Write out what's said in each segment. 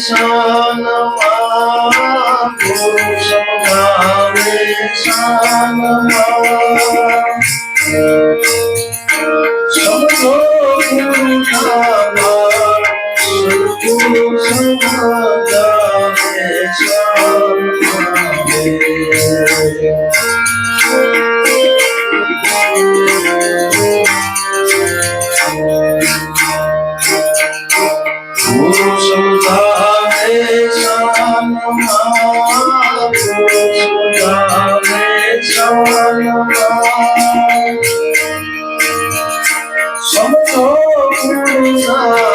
Shanama Purushotame Shaama Shaama Purutama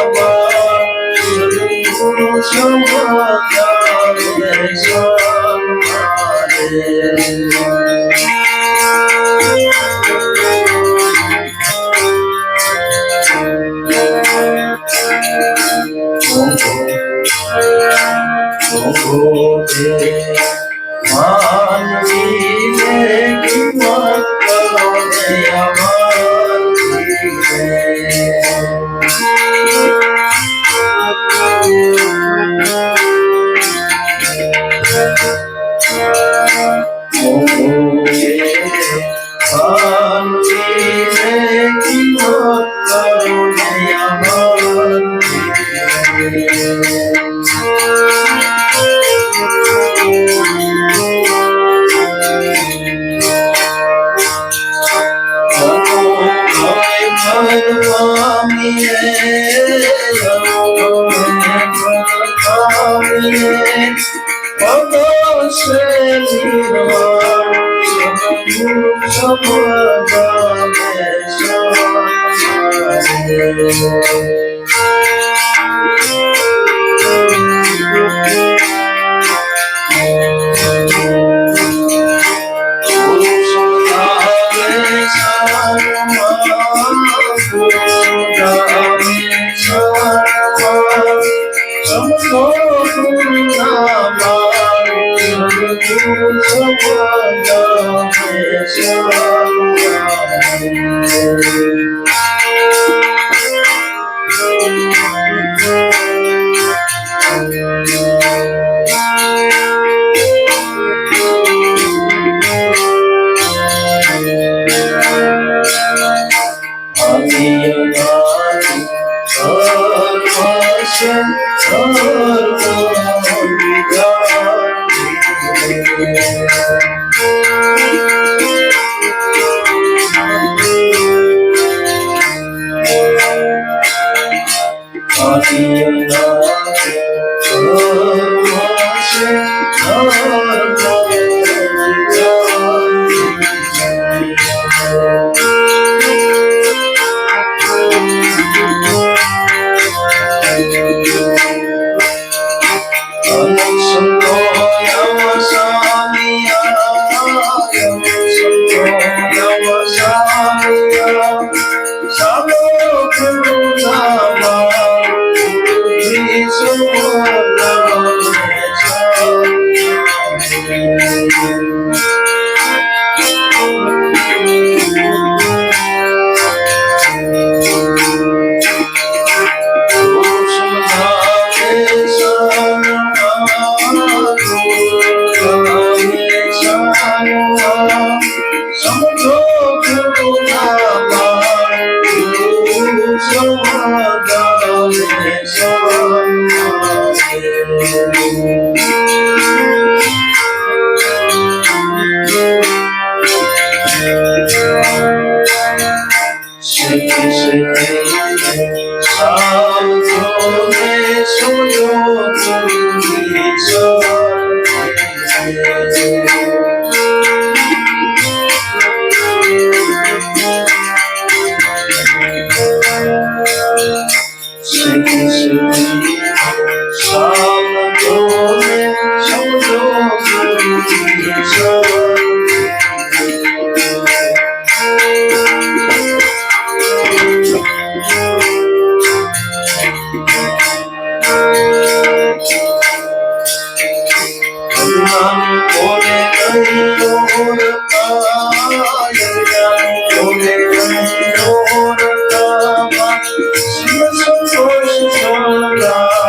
Purushotame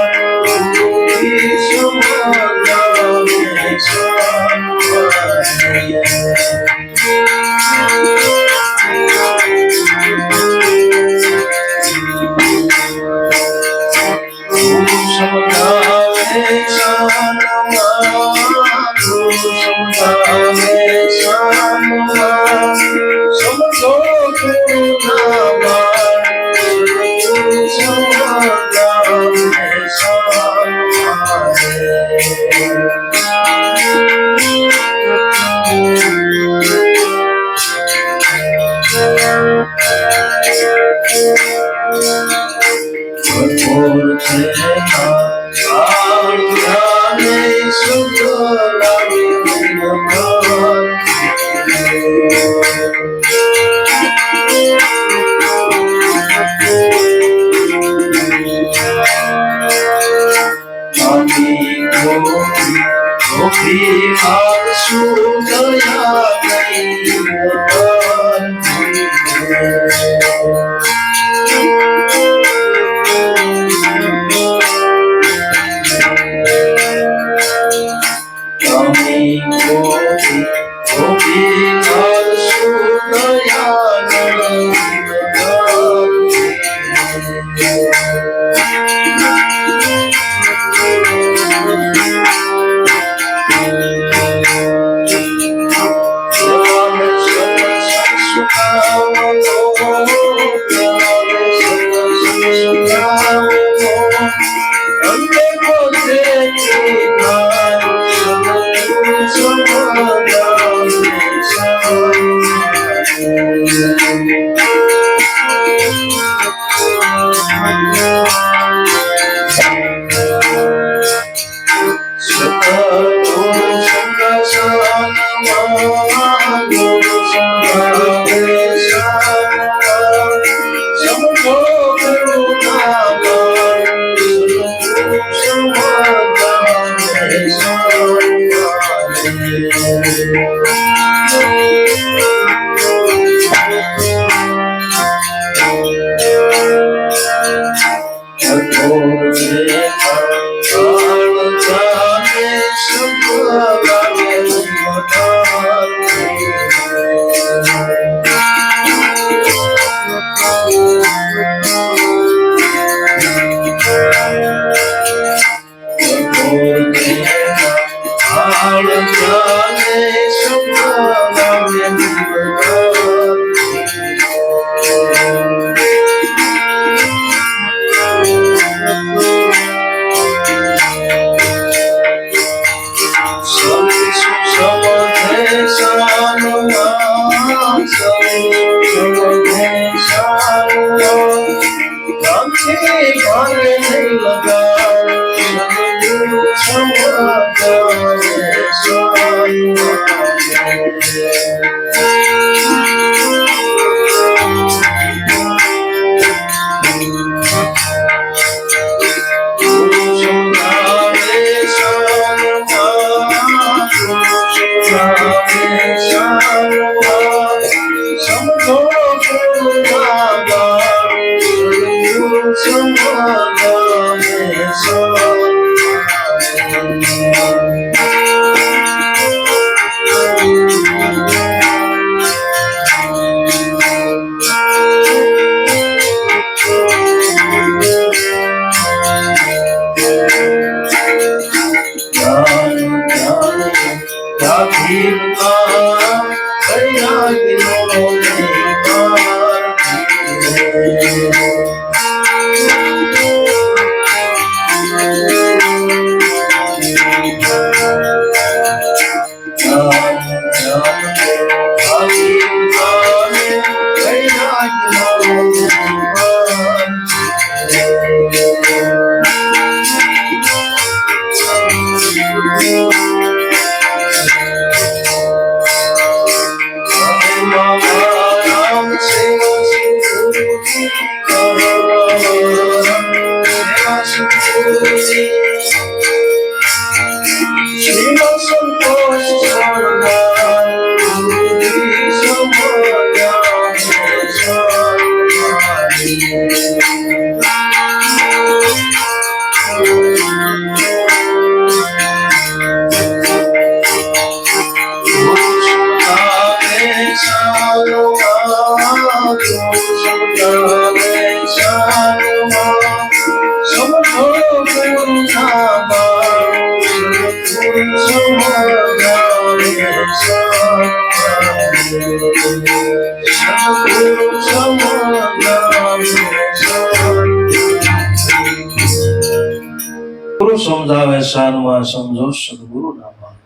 ગુરુ સમજાવે શાનમાં સમજો સદગુરુ ના માન.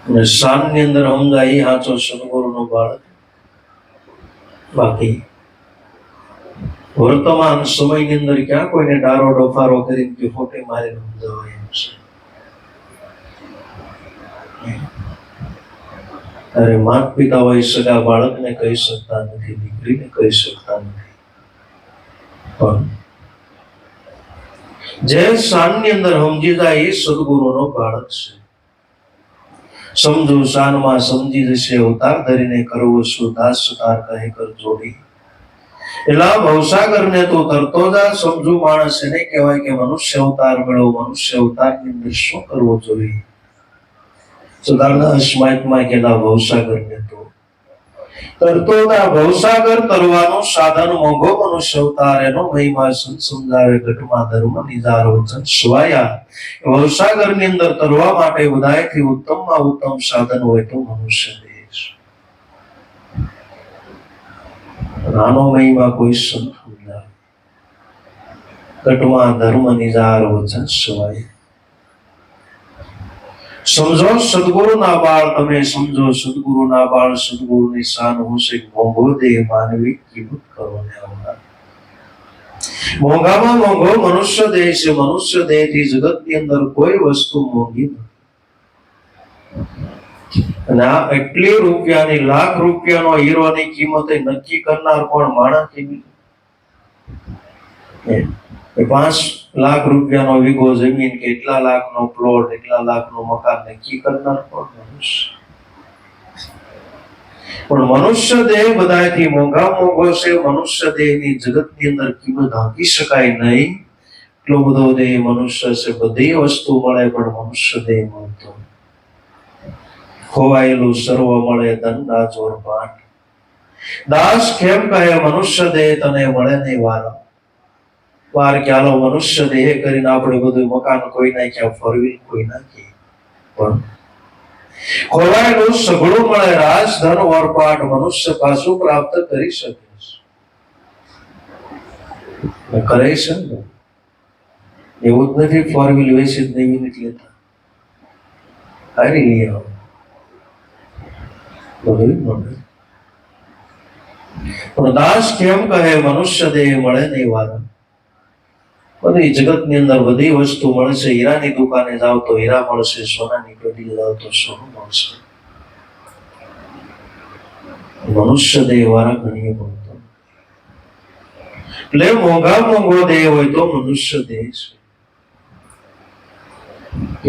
અને શાન ની અંદર સમજાય એ સાચો સદગુરુ નો બાળક. બાકી વર્તમાન સમયની અંદર ક્યાં કોઈને ડારો ડોફારો કરીને કે ફોટે મારીને સમજાવાય એમ છે. અરે માતા પિતા હોય સગા બાળકને કહી શકતા નથી, દીકરીને કહી શકતા નથી. પણ જે શાનની અંદર સમજી જાય એ સદગુરુનો બાળક છે. સમજો શાનમાં સમજી જશે અવતાર ધરીને કરવો શું દાસ સુતાર કહે કર જોડી. એલા ભવસાગરને તો તરતો જા. સમજુ માણસ એને કહેવાય કે મનુષ્ય અવતાર મેળવો. મનુષ્ય અવતારની અંદર શું કરવો જોઈએ? સુધારના અસ્માયતમાં કેલા ભવસાગરને તો તરતો જા. ભવસાગર તરવાનું સાધન મોંઘો મનુષ્ય અવતાર. એનો મહિમા સંત સમજાવે ઘટમાં ધર્મ નિજાર વચન સ્વાયા. ભવસાગરની અંદર તરવા માટે બધાયથી ઉત્તમમાં ઉત્તમ સાધન હોય તો મનુષ્ય દેહ. નાનો મહિમા કોઈ સંત સમજાવે ઘટમાં ધર્મ નિજાર વચન સ્વાય. સમજો સદગુરુ ના બાળ. તમે સમજો સદગુરુ ના બાળ. સદગુરુ ની શાન હોશે મોંઘો દેહ માનવી કિંમત કરો ને આવનાર. મોંઘામાં મોંઘો મનુષ્ય દેહ છે. મનુષ્ય દેહ થી જગત ની અંદર કોઈ વસ્તુ મોંઘી નથી. અને આ એટલી રૂપિયાની લાખ રૂપિયાનો હીરોની કિંમત નક્કી કરનાર કોણ? માણસ. 5 લાખ રૂપિયાનો વીઘો જમીન, કેટલા લાખનો પ્લોટ, કેટલા લાખનું મકાન નક્કી કરનાર કોણ? મનુષ્ય. પણ મનુષ્ય દેહ બધાથી મોંઘા મોંઘો છે. મનુષ્ય દેહની જગતની અંદર કિંમત આંકી શકાય નહીં. એટલો બધો દેહ મનુષ્ય છે. બધી વસ્તુ મળે પણ મનુષ્ય દેહ મળતો. ખોવાયેલું સર્વ મળે ધન રાજોર પાટ. દાસ કેમ કહે મનુષ્ય દેહ તને મળે નહીં વારો. વાર કે હાલો મનુષ્ય દેહ કરીને આપણે બધું મકાન કોઈ નાખ્યા, ફરવી કોઈ નાખી, પણ ખોવાયેલું સઘળું મળે રાજ ધન ઓરપાટ. મનુષ્ય પાછું પ્રાપ્ત કરી શકે છે, કરે છે ને. એવું જ નથી ફોર વ્હીલ વેચી જ નહીં નથી લેતા. હારી લઈ આવો બધું મળે. પણ દાસ કેમ કહે મનુષ્ય દેહ મળે નહીં વારા. બધી જગત ની અંદર બધી વસ્તુ મળશે. હીરાની દુકાને જાવ તો હીરા મળશે, સોનાની પેઢી જાવ તો સોનું મળશે. મનુષ્ય દેહ વાળા ઘણી મળતો. એટલે મોંઘા મોંઘો દેહ હોય તો મનુષ્ય દેહ છે.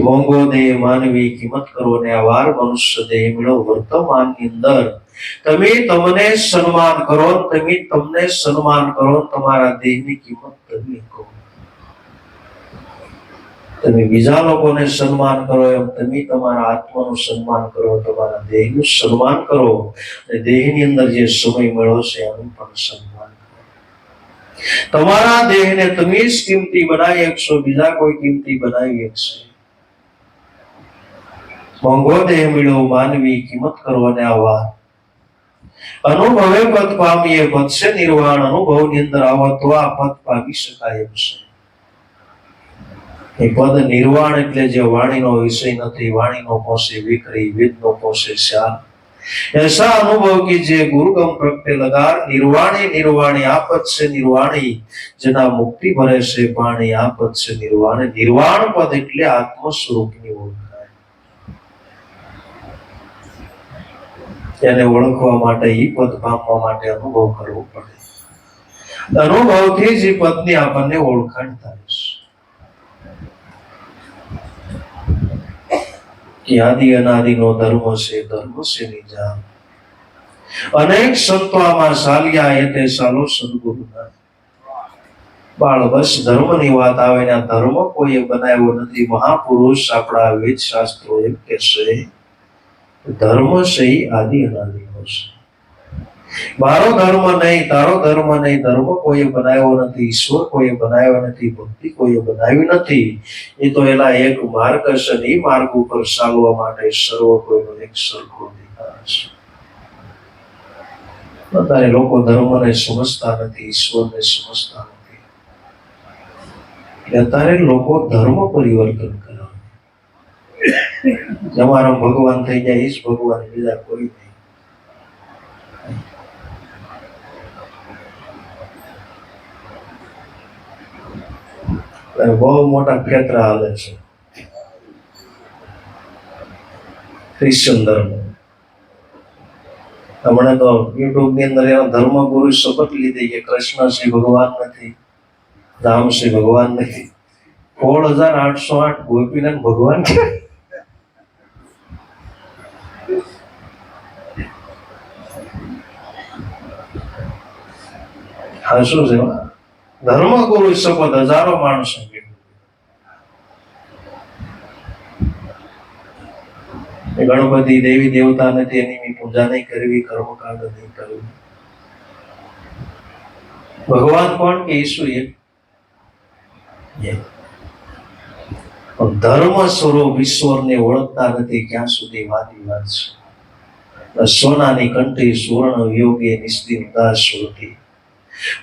મોંઘો દેહ માનવી કિંમત કરો ને આ વાર મનુષ્ય દેહ મેળો. વર્તમાન ની અંદર તમે તમને સન્માન કરો, તમે તમને સન્માન કરો. તમારા દેહની કિંમત તમે કહો. તમે બીજા લોકોને સન્માન કરો એમ તમે તમારા આત્માનું સન્માન કરો, તમારા દેહનું સન્માન કરો. અને દેહની અંદર જે સમય મળ્યો છે એનું પણ સન્માન કરો. તમારા દેહને તમે જ કિંમતી બનાવી શકશો, બીજા કોઈ કિંમતી બનાવી શકશે? મોંઘો દેહ મળ્યો માનવી કિંમત કરવાને આવા. અનુભવે પદ પામીએ પદ છે નિર્વાણ. અનુભવની અંદર આવો તો આ પદ પામી શકાય એમ છે. એ પદ નિર્વાણ એટલે જે વાણીનો વિષય નથી, વાણીનો પોષે વિકરી, વેદનો પોષે શ્યામ. ऐसा अनुभव कीजिए गुरुगम प्रगटे लगार. निर्वाणी निर्वाणी आपत से निर्वाणी. जना मुक्ति भरे से पाणी आपत से निर्वाणी. निर्वाण पद એટલે આત્મ સ્વરૂપની ઓળખાણ. તેને ઓળખવા માટે એ પદ પામવા માટે અનુભવ કરવો પડે. અનુભવથી જ એ પદની આપણને ઓળખાણ થાય છે. કે આદિ અનાદિનો ધર્મ છે, ધર્મ છે નિજામ. અનેક સંતો આમાં ચાલ્યા એ તે સાલો સદગુરુના બાળ. બસ ધર્મની વાત આવે ને આ ધર્મ કોઈએ બનાવ્યો નથી. મહાપુરુષ આપણા વેદ શાસ્ત્રો એમ કે છે ધર્મ છે એ આદિ અનાદિનો છે. મારો ધર્મ નહીં, તારો ધર્મ નહીં. ધર્મ કોઈએ બનાવ્યો નથી, ઈશ્વર કોઈએ બનાવ્યો નથી, ભક્તિ કોઈએ બનાવી નથી. એ તો એના એક માર્ગ છે. એ માર્ગ ઉપર ચાલવા માટે સર્વ કોઈનો એક સરખો અધિકાર છે. અત્યારે લોકો ધર્મને સમજતા નથી, ઈશ્વરને સમજતા નથી. અત્યારે લોકો ધર્મ પરિવર્તન કરે, અમારા ભગવાન થઈ જાય, ઈશ ભગવાન, બીજા કોઈ નહીં. બહુ મોટા ફેતરા હાલે છે ક્રિશ્ચન ધર્મ. હમણાં તો યુટ્યુબ ની અંદર એના ધર્મ ગુરુ શપથ લીધી કે કૃષ્ણ શ્રી ભગવાન નથી, રામ શ્રી ભગવાન નથી. 16,808 ગોપીનાથ ભગવાન છે. હા, શું છે ધર્મ ગુરુ શપથ? હજારો માણસો ગણપતિ દેવી દેવતા નથી, એની પૂજા નહીં કરવી, કર્મકાંડ નહીં કરવી. ભગવાન કોણ કે ઈસુ એક? ધર્મ સ્વરૂપ ઈશ્વરને ઓળખતા નથી, ક્યાં સુધી વાદવિવાદ છે. સોનાની કંઠી સુવર્ણ વિયોગે નિસ્દિન ઉદાસ હોતી.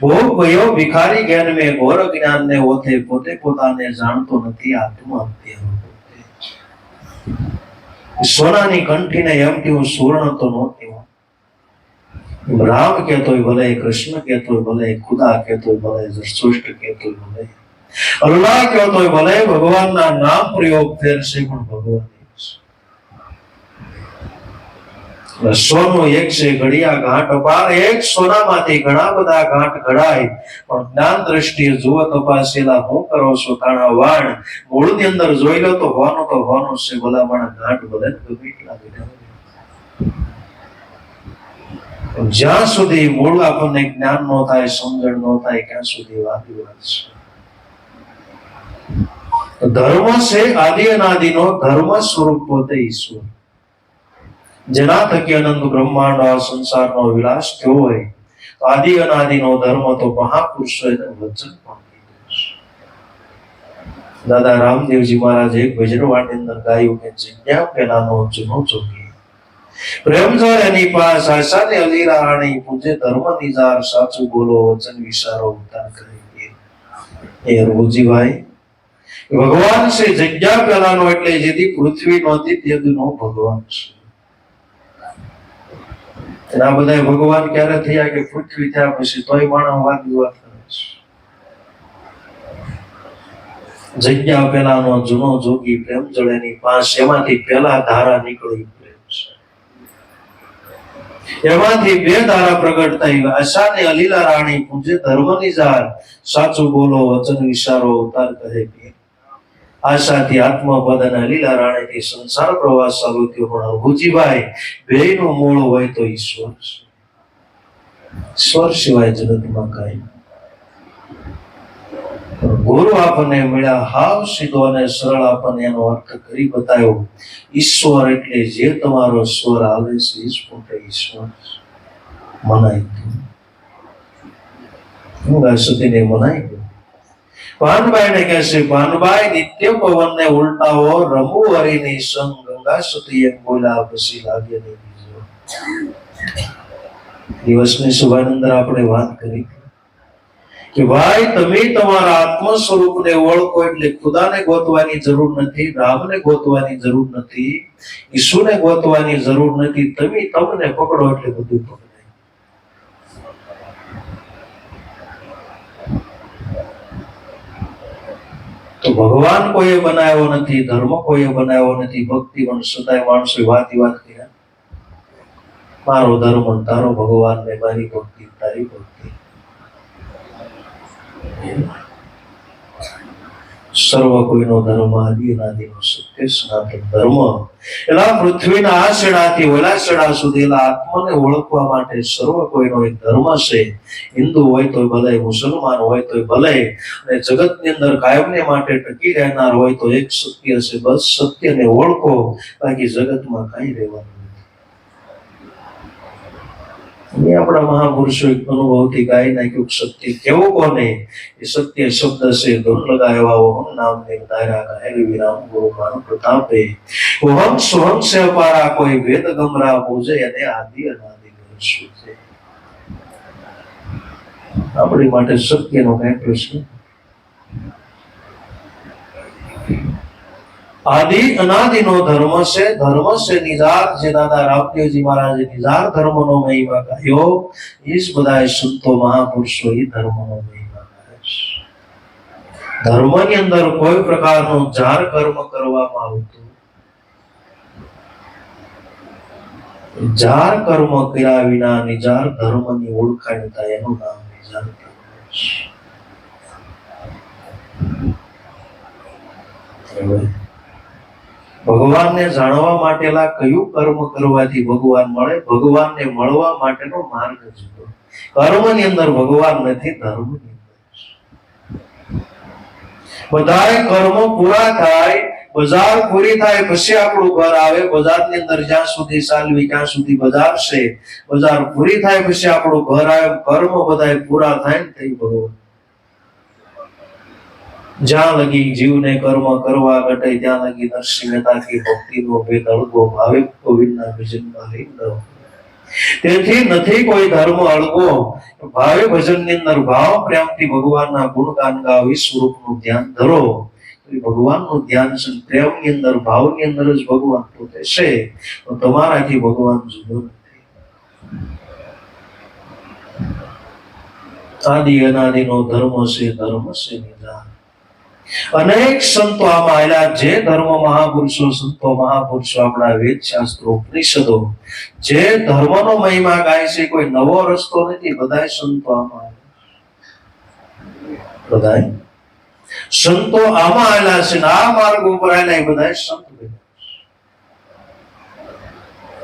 ભોગ ભયો ભિખારી જ્ઞાન મેં ઘોર જ્ઞાન ને ઓથે, પોતે પોતાને જાણતો નથી, આત્મહત્યા. સોનાની કંઠીને એમ કે હું સુવર્ણ તો નહોતી. રામ કહેતોય ભલે, કૃષ્ણ કહેતોય ભલે, ખુદા કહેતોય ભલે, જરસુષ્ટ કહેતોય ભલે, અલ્લાહ કહેતોય ભલે, ભગવાનના નામ પ્રયોગ ફેરશે પણ ભગવાન સોનું એક છે, ઘડિયા ઘાટ અપાર. એક સોનામાંથી ઘણા બધા ઘાટ ઘડાય, પણ જ્ઞાન દ્રષ્ટિએ જુઓ તપાસેલા હું કરો છો તાણા વાણ. મૂળની અંદર જોઈ લો તો હોવાનું છે, ભલામણ ઘાટ ભલે જ્યાં સુધી મૂળ આપણને જ્ઞાન નો થાય, સમજણ નો થાય, ક્યાં સુધી વાદવિવાદ છે. ધર્મ છે આદિ અનાદિનો, ધર્મ સ્વરૂપ પોતે ઈશ્વર. જેના થકી અનંત બ્રહ્માંડ આ સંસારનો વિલાસ થયો હોય, તો આદિ અનાદિનો ધર્મ તો મહાપુરુષોએ વચન પણ કીધું છે. દાદા રામદેવજી મહારાજે એક ભજનવાણી અંદર ગાયું કે જગ્યા પેલાનો જૂનો જોગી, પ્રેમ જળ એની પાસ, આશાને અલીરા રાણી, પૂજે ધર્મ નિજાર, સાચું બોલો વચન વિચારો ઉતાર કરી. એ રઘુજીભાઈ ભગવાન છે જગ્યા પેલાનો, એટલે જેથી પૃથ્વી નહોતી તેદીનો ભગવાન છે. આ બધા ભગવાન ક્યારે થયા કે પૃથ્વી થયા પછી? તોય માણસ વાદ વિવાદ કરે છે. જગ્યા પેલાનો જૂનો જોગી, પ્રેમ જળેની પાસ, એમાંથી પેલા ધારા નીકળી પ્રેમ છે. એમાંથી બે ધારા પ્રગટ થઈ, આશા ને અલીલા રાણી, પૂજે ધર્મની જાર, સાચું બોલો વચન વિચારો ઉતાર કહે. આશાથી આત્મપદ અને અલીલા રાણીથી સંસાર પ્રવાસ ચાલુ થયો. પણ રઘુજીભાઈ બેયનું મૂળ હોય તો ઈશ્વર છે. ઈશ્વર સિવાય જગતમાં કાંઈ. ગુરુ આપણને મળ્યા, હાવ સીધો અને સરળ આપણને એનો અર્થ કરી બતાવ્યો. ઈશ્વર એટલે જે તમારો સ્વર આવે છે, એ જ પોતે ઈશ્વર મનાઈ ગયું. સુધીને મનાઈ ગયું. ભાનુભાઈ ને કહેશે, ભાનુભાઈ નિત્ય પવન ને ઉલટાવો, રમુ હરિની સંગ, ગંગા સતી એમ બોલ્યા પછી લાગે નહીં બીજો. દિવસની સભાની અંદર આપણે વાત કરી કે ભાઈ તમે તમારા આત્મ સ્વરૂપને ઓળખો, એટલે ખુદાને ગોતવાની જરૂર નથી, રામને ગોતવાની જરૂર નથી, ઈસુને ગોતવાની જરૂર નથી. તમે તમને પકડો એટલે બધું પકડે. તો ભગવાન કોઈએ બનાવ્યો નથી, ધર્મ કોઈએ બનાવ્યો નથી. ભક્તિ પણ સદાય માણસો વાત કર્યા, મારો ધર્મ તારો ભગવાન ને મારી ભક્તિ તારી ભક્તિ. સર્વ કોઈનો ધર્મ આદિ અનાદિનો સત્ય સનાતન ધર્મ. એલા પૃથ્વીના આ છેડાથી ઓલા છેડા સુધીના આત્માને ઓળખવા માટે સર્વ કોઈનો એક ધર્મ છે. હિન્દુ હોય તો ભલે, મુસલમાન હોય તો ભલે, અને જગતની અંદર કાયમને માટે ટકી રહેનાર હોય તો એક સત્ય છે. બસ સત્યને ઓળખો, બાકી જગતમાં કઈ રહેવાનું. આપણા મહાપુરુષો અનુભવથી ગાઈ નાખ્યું સત્ય કેવું કોને? એ સત્ય શબ્દ છે. ધૂન લગાવ્યા ઓહમ નામ ને ધાર્યા કહે વિરામ ગુરુ માન પ્રતાપે. ઓહમ સોહમ સે અપારા, કોઈ વેદ ગમરા પૂજે અને આદિ અનાદિ શું છે. આપણી માટે સત્યનો કઈ પ્રશ્ન? आदि अनादि नो धर्म से निजार जे दादा रामदेव जी महाराज निजार धर्म नो महिमा गायो इस बधाय संतो महापुरुषो ही धर्म नो महिमा गायो धर्म ની અંદર કોઈ પ્રકારનો જાર કર્મ કરવામાં આવતું જાર કર્મ કર્યા વિના નિજાર ધર્મની ઓળખાણ થાય એનું નામ નિજાર ધર્મ છે ભગવાનને જાણવા માટેલા કયું કર્મ કરવાથી ભગવાન મળે ભગવાનને મળવા માટેનો માર્ગ જુદો કર્મની અંદર ભગવાન નથી ધર્મની અંદર બધાય કર્મો પૂરા થાય બજાર પૂરી થાય પછી આપણું ઘર આવે બજારની અંદર જ્યાં સુધી ચાલવી ત્યાં સુધી બજાર છે બજાર પૂરી થાય પછી આપણું ઘર આવે કર્મ બધાય પૂરા થાય ને થઈ ભગવાન જ્યાં લગી જીવને કર્મ કરવા ઘટે ત્યાં લગી નરસિંહ મહેતા કી ભક્તિનો ભેદ અળગો ભાવે ગોવિંદના ભજનમાં લીન રહો તેથી નથી કોઈ ધર્મ અળગો ભાવે ભજનની અંદર ભાવ પ્રેમથી ભગવાનના ગુણગાન ગાવી સ્વરૂપનું ધ્યાન ધરો ભગવાનનું ધ્યાન છે પ્રેમની અંદર ભાવની અંદર જ ભગવાન પોતે છે તમારાથી ભગવાન જુદો નથી આદિ અનાદિનો ધર્મ છે નિધાન અનેક સંતો આમાં આવેલા જે ધર્મ મહાપુરુષો સંતો મહાપુરુષો આપણા વેદ શાસ્ત્રો ઉપનિષદો જે ધર્મનો મહિમા ગાય છે કોઈ નવો રસ્તો નથી બધાય સંતો આમાં બધાય સંતો આમાં આવેલા છે આ માર્ગ ઉપર આવેલા એ બધાય સંત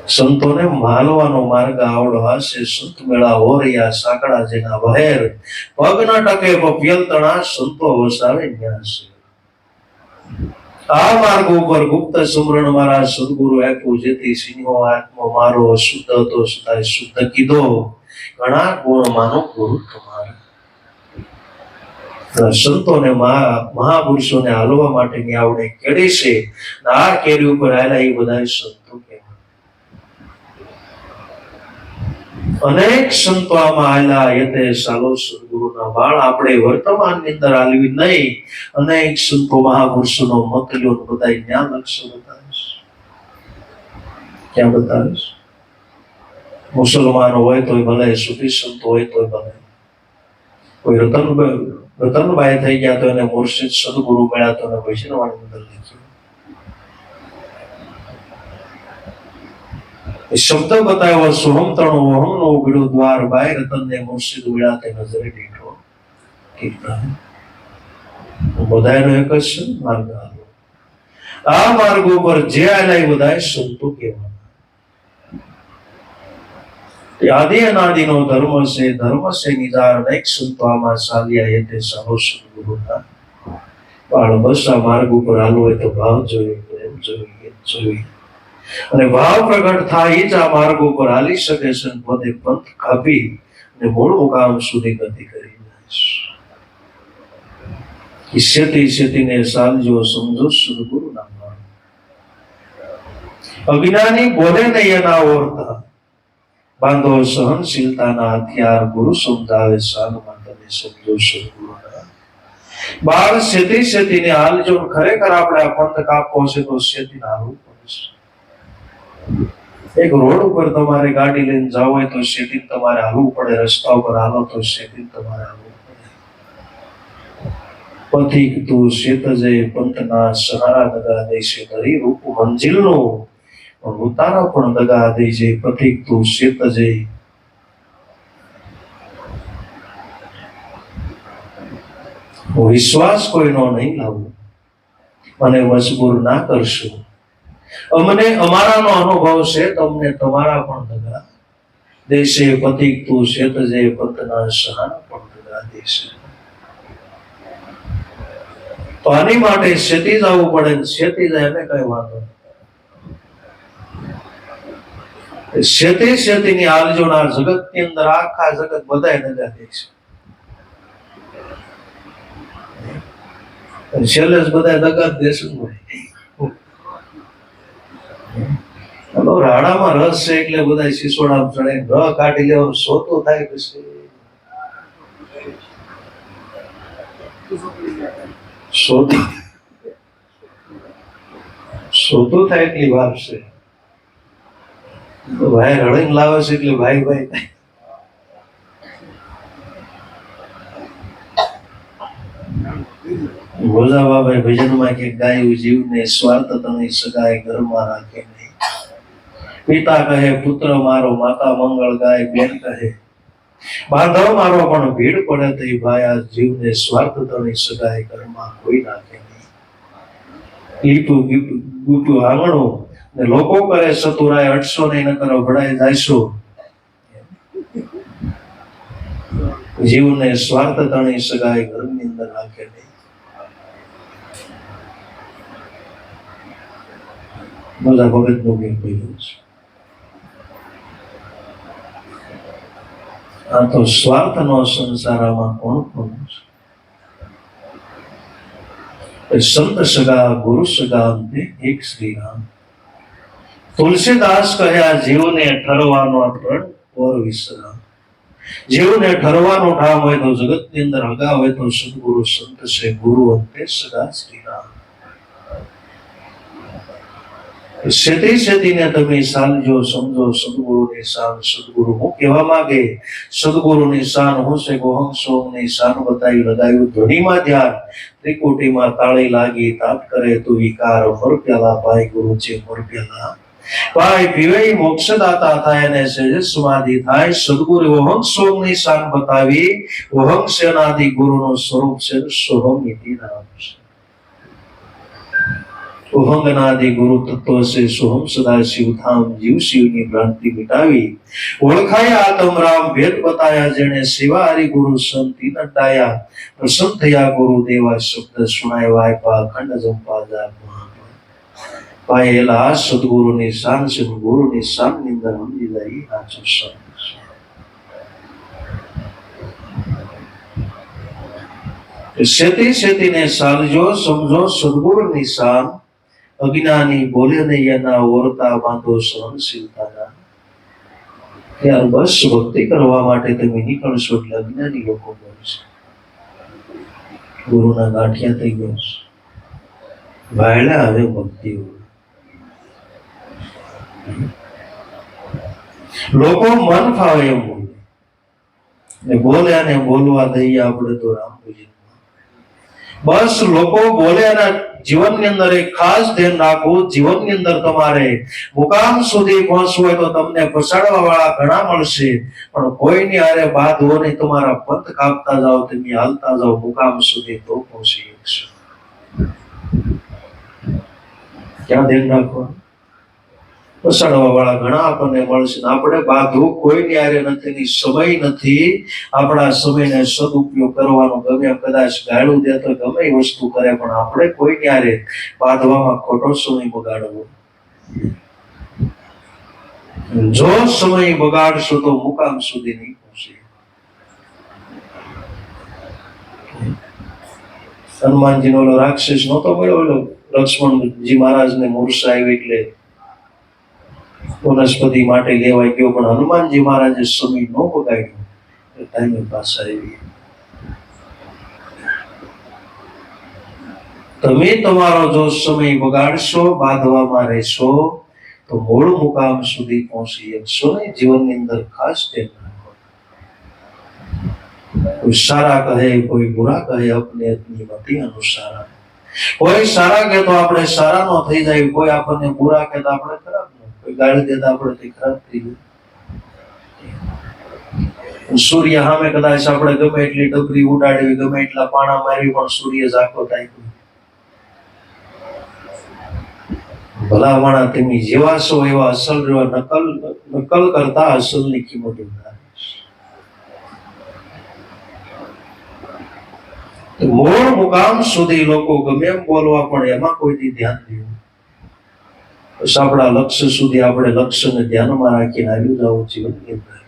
સંતોને માલવાનો માર્ગ આવડો હશે સંત મેળા હો રહ્યા સાંકડા જેના વહેર પગ ન ટકે પપિયલ તણા સંતો વસાવે ન્યા છે આ માર્ગ ઉપર ગુપ્ત સુમરણ મારા સદગુરુ આપ્યું જેથી સિંહો આત્મો મારો શુદ્ધ હતો સદાય શુદ્ધ કીધો ઘણા ગુણ માનો ગુરુ તમારા સંતોને મહાપુરુષોને હાલવા માટેની આવડે કેડી છે આ કેરી ઉપર આવેલા એ બધા સંતો અનેક સંતો આમાં આવેલા યતે સાલો સદગુરુના બાળ આપણે વર્તમાનની અંદર આલવી નહીં અનેક સંતો મહાપુરુષોનો મત લ્યો બધા જ્ઞાન લક્ષ્ય બતાવીશ ક્યાં બતાવીશ મુસલમાન હોય તોય ભલે સુફી સંતો હોય તોય ભલે કોઈ રતનભાઈ થઈ ગયા તો એને મુર્શિદ સદગુરુ મળ્યા તો એને વૈષ્ણવાણી અંદર લખ્યું શબ્દ બતાવ્યો સોહમ તણો ઓહમ નો ઉઘડો દ્વાર બાય રતનને મુર્શિદ ઉડ્યા તે નજરે દીઠો કીર્તન બધાયનો એક જ છે માર્ગ આ માર્ગ ઉપર જે આયલા એ બધાય સંતો કહેવાના આદિ અનાદિનો ધર્મ છે નિધાર અનેક સંતો આમાં ચાલ્યા એ તે સારો સદગુરુના બાળ બસ આ માર્ગ ઉપર હાલવો હોય તો ભાવ જોઈએ પ્રેમ જોઈએ અને ભાવ પ્રગટ થાય જ આ માર્ગ ઉપર હાલી શકે છે પોતે પંથ કાપી અને મૂળ મુકામ સુધી ગતિ કરી જાય છે શેતીને સાલજો સમજો સદગુરુ નામ અજ્ઞાની બોલે નહીં એના ઓરતા બાંધો સહનશીલતાના હથિયાર ગુરુ સમજાવે સાનમાં તમે સમજો સદગુરુના બાળ શેતીને હાલજો ખરેખર આપણે આ પંથ કાપવો છે તો શેતીને હાલવું પડશે એક રોડ ઉપર તમારે ગાડી લઈને જાવ હોય તો શેતી તમારે હાલવું પડે રસ્તા ઉપર હાલો તો શેતી તમારે હાલવું પડે પથિક તું શેતજે પંથના સહારા દગા દેશે ધરી રૂપ મંજિલનો પણ ઉતારા પણ દગા દેજે પથિક તું શેતજે વિશ્વાસ કોઈનો નહીં લાવવો મને મજબૂર ના કરશો અમને અમારાનો અનુભવ છે તમને તમારા પણ દગા દેશે પથિક તું શેતજે પંથના સહારા પણ દગા દેશે તો આની માટે શેતી જવું પડે શેતી જાય એને કઈ વાંધો શેતીની હાલજોનાર જગત ની અંદર આખા જગત બધાય દગા દેશે છેલ્લે જ બધા દગા દેશે રાડામાં રસ છે એટલે બધા શીશોડા ચડે ર કાઢી લેવાનું સોતો થાય પછી સોતું થાય એટલી વાર છે. ભાઈ રડીને લાવે છે એટલે ભાઈ ભાઈ થાય. ભોલા બાબાએ ભજનમાં કે ગાયું જીવને સ્વાર્થ તણી સગાય ઘરમાં રાખે નહીં. પિતા કહે પુત્ર મારો, માતા મંગળ ગાય, બેન કહે બાંધવ મારો, પણ ભીડ પડે તે ભાઈ આ જીવને સ્વાર્થ તણી સગાય ઘરમાં કોઈ રાખે નહીં. લીટું ગૂટું આંગણું ને લોકો કરે સતુરાય, 800 ને ન કરો ભડાઈ જાયશો. જીવને સ્વાર્થ તણી સગાય ઘરની અંદર રાખે નહીં. બધા ભગત નું કેમ કહ્યું છે. આ તો સ્વાર્થ નો સંસારમાં કોણ કોણ છે. સંત સગા ગુરુ સગા અંતે એક શ્રી રામ. તુલસીદાસ કહ્યા જીવને ઠરવાનો પ્રણ ઓર વિશ્રામ. જીવને ઠરવાનો ઠામ હોય તો જગતની અંદર હગા હોય તો સદગુરુ સંત છે. ગુરુ અંતે સગા શ્રી રામ. સેતી સેતીને તમે સાલજો, સમજો સદગુરુની શાન. સદગુરુ હું કહેવા માંગે, સદગુરુની શાન હું છે. ગોહમ સોમની શાન બતાવી, લગાવ્યું ધ્વનિમાં ધ્યાન. ત્રિકુટીમાં તાળી લાગી, તાપ કરે તો વિકાર. મોર પ્યાલા પાય ગુરુ છે, મોર પ્યાલા પાય પીવે મોક્ષદાતા થાય અને સહેજ સમાધિ થાય. સદગુરુ ઓહમ સોમની શાન બતાવી. ઓહમ સેનાદિ ગુરુનું સ્વરૂપ છે. સોહમ ઇતિ નામ છે. ઓહંગનાદિ ગુરુ તત્વ છે. સોહમ સદા શિવ ધામ. જીવ શિવની ભ્રાંતિ મિટાવી. ઓળખાયા આત્મ રામ ભેદ બતાયા. જેણે સેવા હરિ ગુરુ સંતિ નડાયા. પ્રસન્ન થયા ગુરુ દેવા શબ્દ સુણાય. વાયપા ખંડ જંપા જા પાયેલા સદગુરુની શાન છે. ગુરુની શાન ની અંદર સમજી જાય સાચો સંત છે. સેતી સેતીને સાલજો, સમજો સદગુરુની શાન. અજ્ઞાની બોલે નહીં એના ઓરતા બાંધો સહનશીલતાના. યાર બસ ભક્તિ કરવા માટે તમે નીકળશો એટલે અજ્ઞાની લોકો બોલશે. ગુરુના ગાંઠિયા થઈ ગયો છે. વાયડા હવે ભક્તિ લોકો મન ફાવે એમ બોલે ને બોલે અને બોલવા દઈએ આપણે તો રામ પૂજન. બસ લોકો બોલે અને જીવનની અંદર એક ખાસ ધ્યાન રાખવું. જીવનની અંદર તમારે મુકામ સુધી પહોંચવું હોય તો તમને પછાડવા વાળા ઘણા મળશે, પણ કોઈની હારે બાંધવો નહીં. તમારા પંથ કાપતા જાઓ, તમે હાલતા જાઓ મુકામ સુધી તો પહોંચી શકશો. ક્યાં ધ્યાન રાખવા? પછાડવા વાળા ઘણા આપણને મળશે. આપણે બાંધવું કોઈની હારે નથી. સમય નથી. આપણા સમયને સદુપયોગ કરવાનો. ગમે કદાચ ગાળું દે તો ગમે એ વસ્તુ કરે, પણ આપણે કોઈની હારે બાંધવામાં ખોટો સમય બગાડવો. જો સમય બગાડશો તો મુકામ સુધી નહીં પહોંચે. હનુમાનજીનો ઓલો રાક્ષસ નહોતો મળ્યો, ઓલો લક્ષ્મણજી મહારાજને મૂર્છા આવી એટલે વનસ્પતિ માટે લેવાઈ ગયો, પણ હનુમાનજી મહારાજે સમય ન બગાડ્યો. ટાઈમે પાછા આવી. તમે તમારો જો સમય બગાડશો, બાંધવામાં રહેશો તો મૂળ મુકામ સુધી પહોંચી શકશો ને. જીવનની અંદર ખાસ ધ્યાન રાખો. કોઈ સારા કહે, કોઈ બુરા કહે, અપને અપની મતિ અનુસાર. કોઈ સારા કહે તો આપણે સારા નો થઈ જાય, કોઈ આપણને બુરા કહે તો આપણે ખરાબ. કોઈ ગાળી દેતા આપણે ખરાબ થઈ જાય. સૂર્ય સામે કદાચ આપણે ગમે એટલી ડબરી ઉડાડવી, ગમે એટલા પાણા મારવી, પણ સૂર્ય ઝાંખો થાય. ભલા માણા તમે જેવા છો એવા અસલ રહેવા. નકલ કરતા અસલની કિંમત વધારે. મૂળ મુકામ સુધી લોકો ગમે એમ બોલવા, પણ એમાં કોઈથી ધ્યાન દેવું. બસ આપણા લક્ષ્ય સુધી આપણે લક્ષ્યને ધ્યાનમાં રાખીને આવી જવું જીવનની અંદર.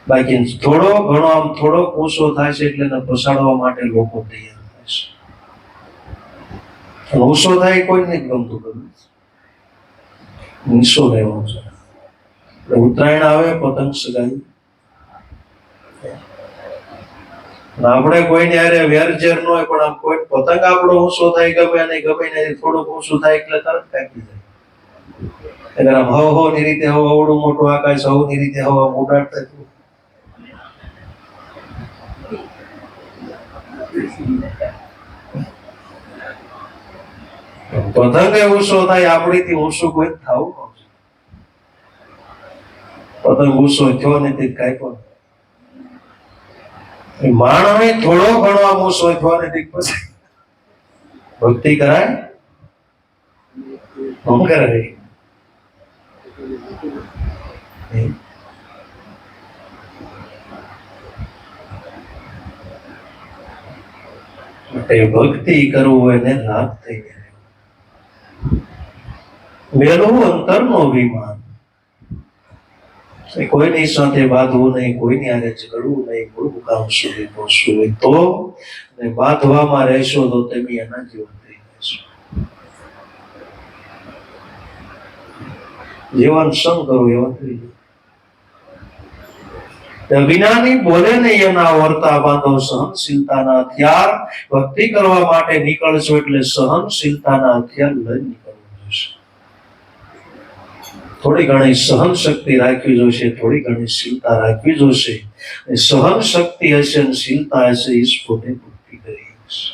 બાકી થોડો ઘણો આમ થોડો ઊંચો થાય છે એટલે એને પછાડવા માટે લોકો તૈયાર થાય છે. ઊંચો થાય કોઈને ગમતું ગમે. ઊંચો રહેવો છે. ઉત્તરાયણ આવે, પતંગ સગાઈ, આપણે કોઈને હારે વેરઝેર ન હોય, પણ આમ કોઈ પતંગ આપણો ઊંચો થાય ગમે નહીં, ગમે નહીં, થોડુંક ઊંચું થાય એટલે તરત કાપી જાય. એટલે આમ હવ ની રીતે હવ અવડું મોટું આકાશ હવ ની રીતે હવ આમ ઉડાડતા હતું. પતંગ ઊંચો થાય આપણીથી ઊંચું કોઈ થવું ન. પતંગ ઊંચો થયો નથી કાંઈ પણ. માણસ થોડો ઘણો આમ ઊંચો થયો નથી પછી ભક્તિ કરાય ન કરાય. ભક્તિ કરવું એને લાભ થઈ જાય. મેળવું અંતરનો અભિમાન. કોઈની સાથે બાંધવું નહીં, કોઈની હારે ઝઘડવું નહીં, મૂળ મુકામ સુધી પહોંચવું હોય તો બાંધવામાં રહેશો તો તમે એના જેવા થઈ જશો. જીવન સંગ કરો એવા થઈ જાય. વિનાની બોલે નહીં એના વર્તા બાંધો, સહનશીલતાના હથિયાર. ભક્તિ કરવા માટે નીકળશો એટલે સહનશીલતાના હથિયાર લઈ નીકળવું જોશે. થોડી ઘણી સહન શક્તિ રાખવી જોશે, થોડી ઘણી શીલતા રાખવી જોશે. સહન શક્તિ હશે અને શીલતા હશે, ઈશ્વરને ભક્તિ કરી હશે.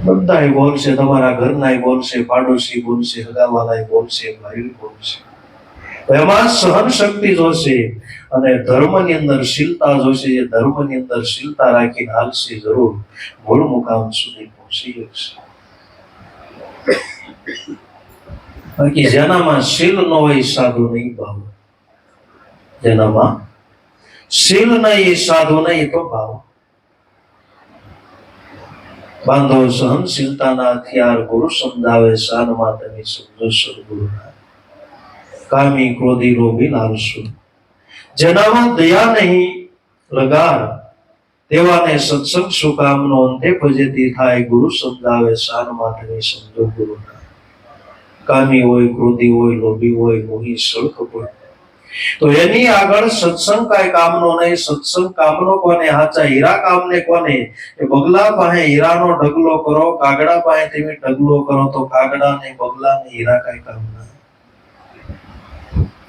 બધા બોલશે, તમારા ઘરના બોલશે, પાડોશી બોલશે, હગાવાલા બોલશે, ભાઈ બોલશે. એમાં સહન શક્તિ જોશે અને ધર્મની અંદર શીલતા જોશે. એ ધર્મની અંદર શીલતા રાખીને હાલશે જરૂર મૂળ મુકામ સુધી પહોંચી જશે. બાકી જેનામાં શીલ ન હોય સાધુ નહીં ભાવ. જેનામાં શીલ નહીં સાધુ નહીં તો ભાવ. બાંધો સહનશીલતાના હથિયાર, ગુરુ સમજાવે શાનમાં તમે સમજો સદગુરુના. કામી ક્રોધી લોભી લાલસુ. જેનામાં દયા નહીં લગાર, તેવાને સત્સંગ સુકામનો અંતે ફજેતી થાય. ગુરુ સમજાવે શાનમાં તમે સમજો ગુરુના. કામી હોય, ક્રોધી હોય, લોભી હોય, મોહી સળખ હોય તો એની આગળ સત્સંગ કાંઈ કામનો નહીં. સત્સંગ કામનો કોને? હાચા હીરા કામને કોને? એ બગલા પાસે હીરાનો ઢગલો કરો, કાગડા પાસે તમે ઢગલો કરો તો કાગડા ને બગલા ને હીરા કાંઈ કામના.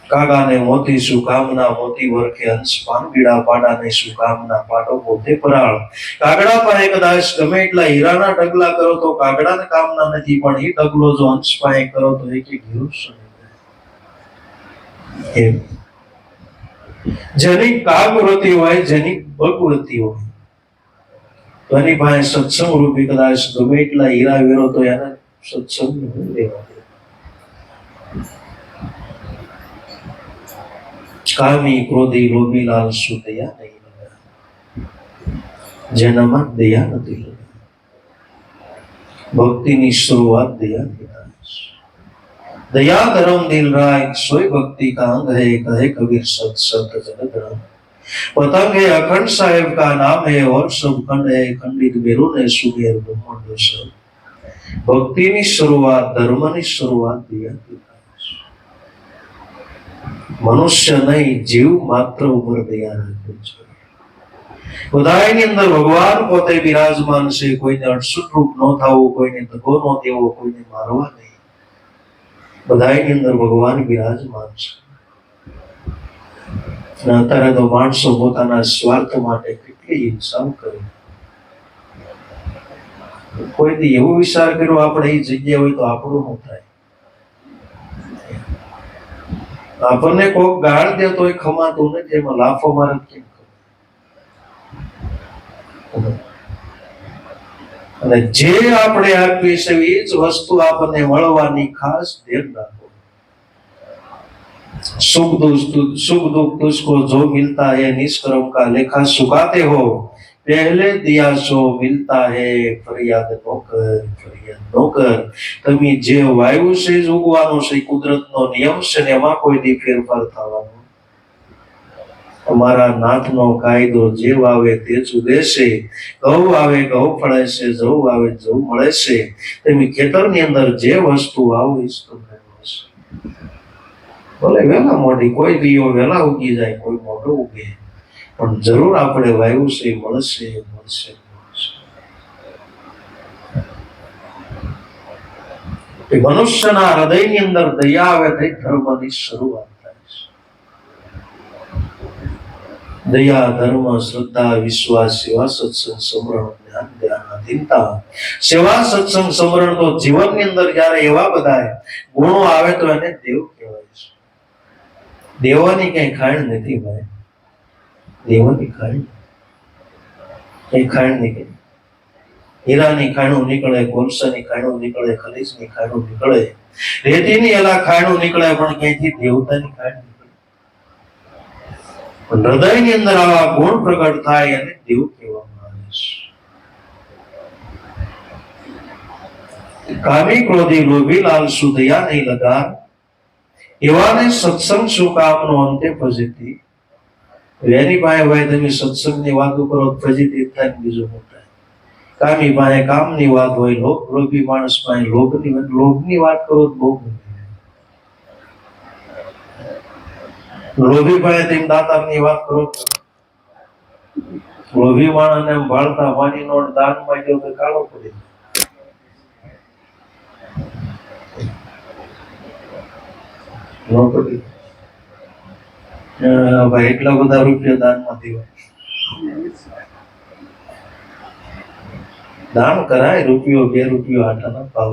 કાગાને મોતી શું કામના, મોતી વરખે હંસ પાનગીડા. પાડાને શું કામના, પાડો પોતે પરાળ. કાગડા પાસે કદાચ ગમે એટલા હીરાના ઢગલા કરો તો કાગડાને કામના નથી, પણ એ ઢગલો જો હંસ પાસે કરો તો એક ઘીરું. જેની કાગવૃત્તિ હોય, જેની ભગવૃત્તિ હોય, તો એની પાસે સત્સંગ રૂપી કદાચ ગમે એટલા હીરા વેરો તો એને સત્સંગ લેવા. કામી ક્રોધી લોભી લાલસુ દયા નહીં લગા. જેનામાં દયા નથી લગા. ભક્તિની શરૂઆત દયાથી થાય છે. दया धर्म दिल राय सोई भक्ति का अंग है, कहे कबीर सत सत जगत राम. पतंग है अखंड साहेब का नाम है और सब खंड है, खंडित मेरु ने सुमेर ब्रह्मांड सब. ભક્તિની શરૂઆત, ધર્મની શરૂઆત દયાથી થાય છે. મનુષ્ય નહીં, જીવ માત્ર ઉપર દયા રાખે છે. બધાની અંદર ભગવાન પોતે બિરાજમાન છે. કોઈને અડસુટ રૂપ ન થવું, કોઈને દગો ન દેવો, કોઈને મારવા નહીં. બધાની અંદર ભગવાન બિરાજમાન છે. અત્યારે તો માણસો પોતાના સ્વાર્થ માટે કેટલી હિંસા કરે. કોઈ એવો વિચાર કર્યો આપણે એ જગ્યા હોય તો આપણું શું થાય? આપણને કોઈક ગાળ દે તો એ ખમાતું નથી, એમાં લાફો મારે કેમ? અને જે આપણે આપીએ છે એ જ વસ્તુ આપણને મળવાની ખાસ ધ્યાન રાખો. सुख दुख तुझको जो मिलता है निष्कर्म का लेखा सुखाते हो, पहले दिया सो मिलता है फरियाद नौकर. તમે જે વાયુ છે જ ઉગવાનો છે, કુદરતનો નિયમ છે ને એમાં કોઈ દી ફેરફાર થવાનો. અમારા નાથનો કાયદો જે વાવે તે જ ઉગે છે. ઘઉં આવે ઘઉં ફળે છે, જવ આવે જવ મળે છે. તમે ખેતરની અંદર જે વસ્તુ વાવો એ જ તમને મળશે. ભલે વહેલા મોડી, કોઈ દીવો વહેલા ઉગી જાય, કોઈ મોડો ઉગે. પણ જરૂર આપણે વાયુ છે મળશે મળશે મળશે. મનુષ્યના હૃદયની અંદર દયા આવે તે ધર્મની શરૂઆત થાય છે. દયા, ધર્મ, શ્રદ્ધા, વિશ્વાસ, સેવા, સત્સંગ, સમરણ, જ્ઞાન, ધ્યાન, આધીનતા. સેવા, સત્સંગ, સમરણ તો જીવનની અંદર જયારે એવા બધા ગુણો આવે તો એને દેવ કહેવાય છે. દેવાની કઈ ખાણ નથી ભાઈ, દેવાની ખાણ કઈ ખાણ નહીં. હીરાની ખાણું નીકળે, કોલસાની ખાણું નીકળે, ખનીજની ખાણું નીકળે, રેતીની એલા ખાણું નીકળે, પણ ક્યાંથી દેવતાની ખાણ નીકળે. પણ હૃદયની અંદર આવા ગુણ પ્રગટ થાય અને દેવ કહેવામાં આવે છે. કામી, ક્રોધી, લોભી, લાલસુ, દયા નહીં લગાર, એવાને સત્સંગ શું કામનો અંતે ફજીતી. એની પાસે ભાઈ તમે સત્સંગની વાતો કરો ફજીતી થાય ને બીજું મોટા. કામી પાસે કામની વાત હોય, લોભી માણસ પાસે લોભની વાત કરો તો બહુ લોભી પાસે તેમ દાતારની વાત કરો. લોભી માણસને એમ ભાળતા વાની નોટ દાન માંગ્યો તો કાળો પડે. ભાઈ એટલા બધા રૂપિયા દાનમાં દેવા. દાન કરાય, રૂપિયો 2 રૂપિયો આટાના ભાવ.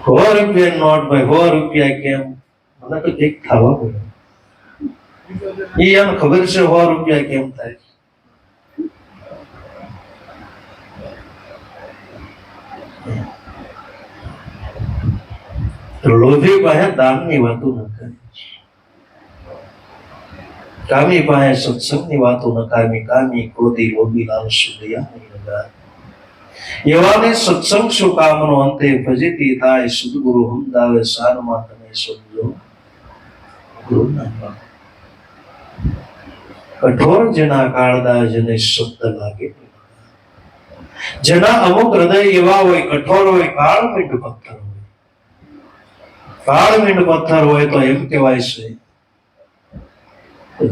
100 રૂપિયા નોટ ભાઈ, 100 રૂપિયા કેમ? મને તો કઈક ખાવા પડે. એને ખબર છે 100 રૂપિયા કેમ થાય. લોભી પાસે દાનની વાતો ન કરે, કામી પાસે સત્સંગની વાતો ન કામી. કામી, ક્રોધી, લોભી, લાલસુ, દયા નહીં લગાર, એવાને સત્સંગ શું કામનો અંતે ફજીતી થાય. સદગુરુ હમદાવે સારમાં તમે સમજો ગુરુ ના. કઠોર જેના કાળદા જેને શબ્દ લાગે, જેના અમુક હૃદય એવા હોય, કઠોર હોય, કાળમીંડ પથ્થર હોય. કાળમીંડ પથ્થર હોય તો એમ કહેવાય છે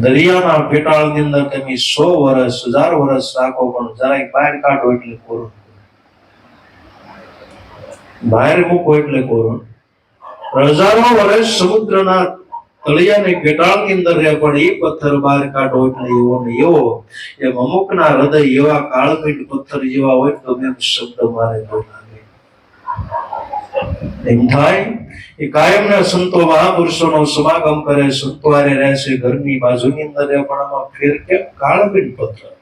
દરિયાના પેટાળની અંદર તમે 100 વર્ષ 1000 વર્ષ રાખો પણ જરાક બહાર કાઢો એટલે કોરો, બહાર મૂકો એટલે કોરો. હજારો વર્ષ સમુદ્રના તળિયાની પેટાળની અંદર રહે પણ એ પથ્થર બહાર કાઢો એટલે એવો ને એવો. એમ અમુકના હૃદય એવા કાળમીંડ પથ્થર જેવા હોય તો એમ શબ્દ મારે તો લાગે એમ થાય. એ કાયમના સંતો મહાપુરુષોનો સમાગમ કરે, સંતો હારે રહેશે, ઘરની બાજુની અંદર રહે, પણ આમાં ફેર કેમ? કાળમીંડ પથ્થર.